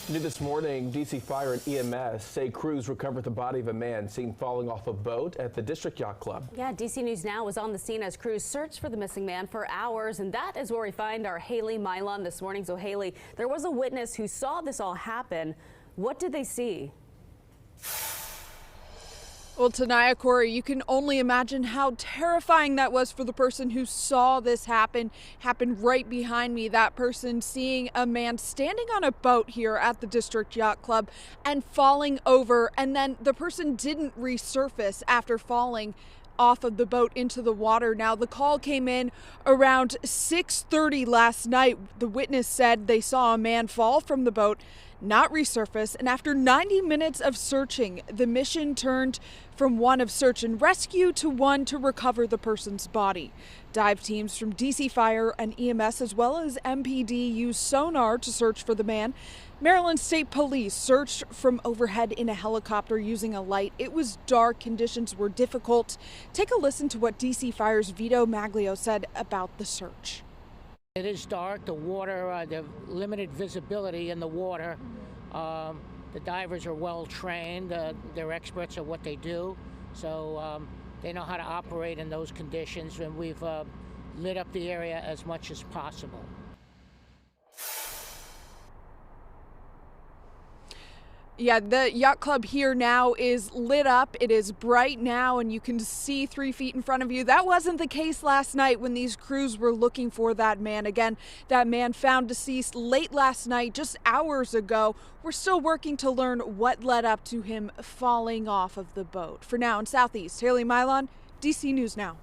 New this morning, DC Fire and EMS say crews recovered the body of a man seen falling off a boat at the District Yacht Club. Yeah, DC News Now was on the scene as crews searched for the missing man for hours, and that is where we find our Haley Milan this morning. So Haley, there was a witness who saw this all happen. What did they see? Well, Tanaya, Corey, you can only imagine how terrifying that was for the person who saw this happen right behind me. That person seeing a man standing on a boat here at the District Yacht Club and falling over, and then the person didn't resurface after falling off of the boat into the water. Now, the call came in around 6:30 last night. The witness said they saw a man fall from the boat, not resurface, and after 90 minutes of searching, the mission turned from one of search and rescue to one to recover the person's body. Dive teams from DC Fire and EMS as well as MPD used sonar to search for the man. Maryland State Police searched from overhead in a helicopter using a light. It was dark, conditions were difficult. Take a listen to what DC Fire's Vito Maglio said about the search. It is dark, the water, the limited visibility in the water. The divers are well trained, they're experts at what they do, so they know how to operate in those conditions, and we've lit up the area as much as possible. Yeah, the yacht club here now is lit up. It is bright now, and you can see 3 feet in front of you. That wasn't the case last night when these crews were looking for that man. Again, that man found deceased late last night, just hours ago. We're still working to learn what led up to him falling off of the boat. For now, in Southeast, Haley Milan, DC News Now.